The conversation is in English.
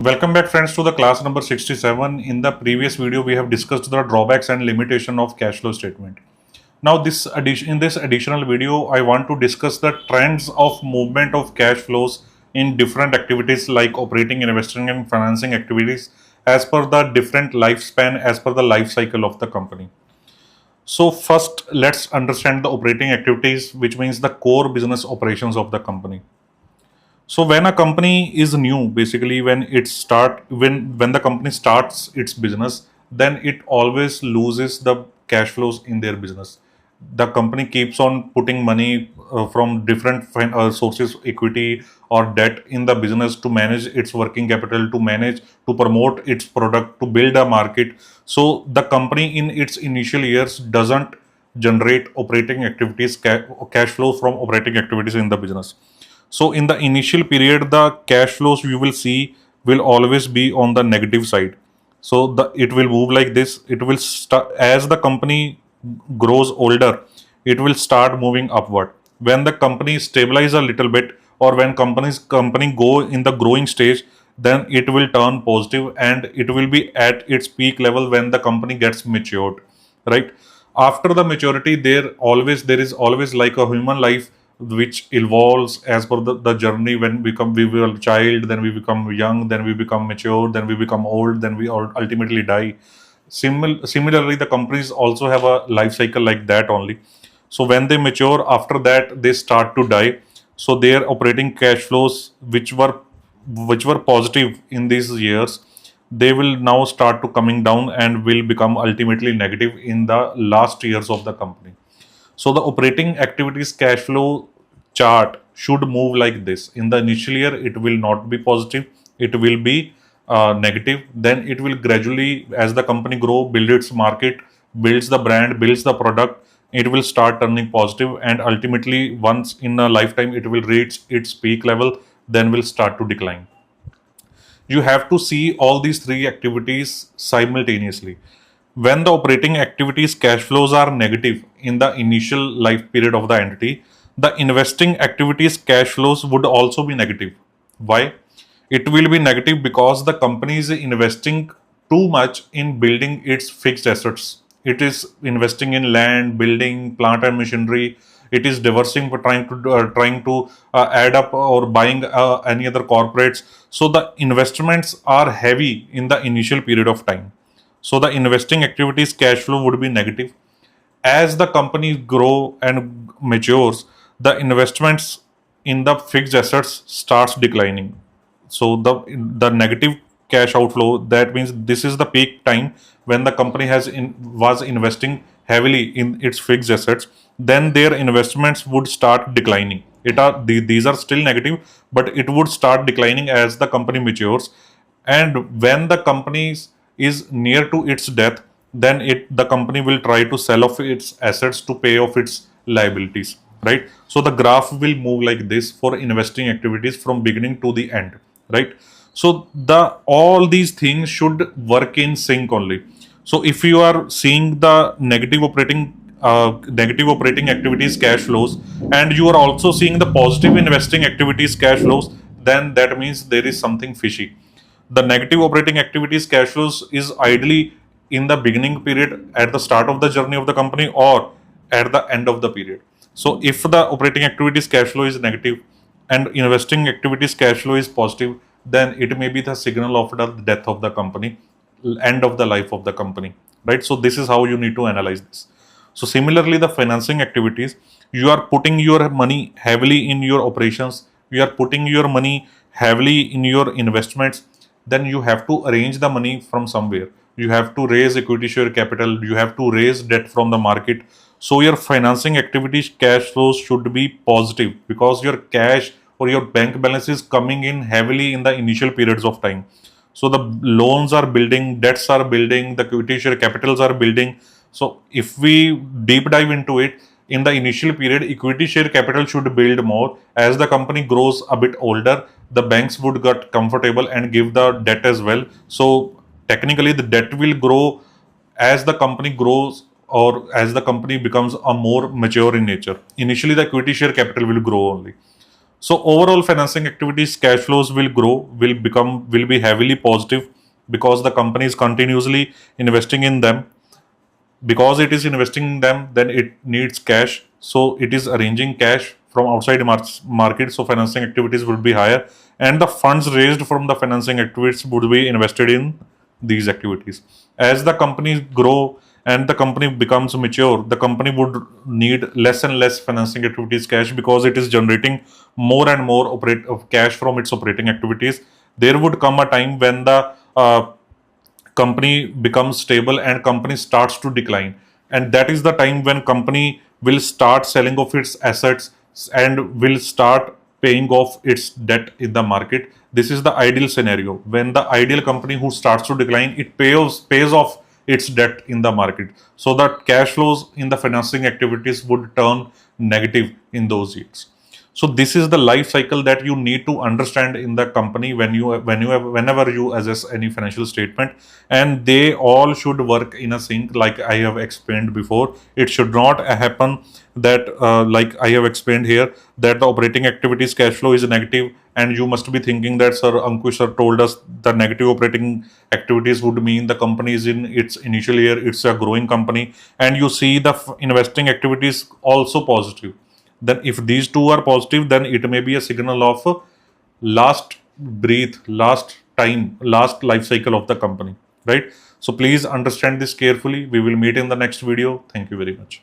Welcome back friends to the class number 67. In the previous video we have discussed the drawbacks and limitation of cash flow statement. Now in this additional video I want to discuss the trends of movement of cash flows in different activities like operating, investing and financing activities as per the different lifespan, as per the life cycle of the company. So first let's understand the operating activities, which means the core business operations of the company. So when a company is new, basically when the company starts its business, then it always loses the cash flows in their business. The company keeps on putting money from different sources, equity or debt in the business to manage its working capital, to promote its product, to build a market. So the company in its initial years doesn't generate operating activities, cash flow from operating activities in the business. So in the initial period, the cash flows you will see will always be on the negative side. So it will move like this. It will start as the company grows older, it will start moving upward. When the company stabilize a little bit, or when company go in the growing stage, then it will turn positive and it will be at its peak level when the company gets matured, right? After the maturity, there is always like a human life which evolves as per the journey. When we were a child, then we become young, then we become mature, then we become old, then we ultimately die. Similarly, the companies also have a life cycle like that only. So when they mature, after that they start to die. So their operating cash flows, which were positive in these years, they will now start to coming down and will become ultimately negative in the last years of the company. So the operating activities cash flow chart should move like this. In the initial year, it will not be positive, it will be negative. Then it will gradually, as the company grow, build its market, builds the brand, builds the product, it will start turning positive, and ultimately, once in a lifetime, it will reach its peak level, then will start to decline. You have to see all these three activities simultaneously. When the operating activities cash flows are negative in the initial life period of the entity, the investing activities cash flows would also be negative. Why? It will be negative because the company is investing too much in building its fixed assets. It is investing in land, building, plant and machinery. It is diversing for trying to add up or buying any other corporates. So the investments are heavy in the initial period of time. So the investing activities cash flow would be negative. As the company grow and matures, the investments in the fixed assets starts declining. So the negative cash outflow, that means this is the peak time when the company was investing heavily in its fixed assets. Then their investments would start declining. These are still negative, but it would start declining as the company matures. And when the company is near to its death, then the company will try to sell off its assets to pay off its liabilities, right? So the graph will move like this for investing activities from beginning to the end, right? So the all these things should work in sync only. So if you are seeing the negative operating activities cash flows, and you are also seeing the positive investing activities cash flows, then that means there is something fishy. The negative operating activities cash flows is ideally in the beginning period, at the start of the journey of the company, or at the end of the period. So if the operating activities cash flow is negative and investing activities cash flow is positive, then it may be the signal of the death of the company, end of the life of the company, right? So this is how you need to analyze this. So similarly, the financing activities, you are putting your money heavily in your operations, you are putting your money heavily in your investments, then you have to arrange the money from somewhere. You have to raise equity share capital, you have to raise debt from the market. So your financing activities cash flows should be positive, because your cash or your bank balance is coming in heavily in the initial periods of time. So the loans are building, debts are building, the equity share capitals are building. So if we deep dive into it, in the initial period, equity share capital should build more. As the company grows a bit older, the banks would get comfortable and give the debt as well. So technically, the debt will grow as the company grows, or as the company becomes a more mature in nature. Initially, the equity share capital will grow only. So overall financing activities cash flows will grow, will be heavily positive, because the company is continuously investing in them. Because it is investing in them, then it needs cash, so it is arranging cash from outside market, so financing activities would be higher, and the funds raised from the financing activities would be invested in these activities. As the companies grow and the company becomes mature, the company would need less and less financing activities cash, because it is generating more and more of cash from its operating activities. There would come a time when the company becomes stable and company starts to decline, and that is the time when company will start selling off its assets and will start paying off its debt in the market. This is the ideal scenario. When the ideal company who starts to decline, it pays off its debt in the market, so that cash flows in the financing activities would turn negative in those years. So this is the life cycle that you need to understand in the company whenever you assess any financial statement, and they all should work in a sync, like I have explained before. It should not happen that like I have explained here, that the operating activities cash flow is negative, and you must be thinking that, sir, Ankush sir told us the negative operating activities would mean the company is in its initial year, it's a growing company, and you see the investing activities also positive. Then if these two are positive, then it may be a signal of last breath, last time, last life cycle of the company, right? So please understand this carefully. We will meet in the next video. Thank you very much.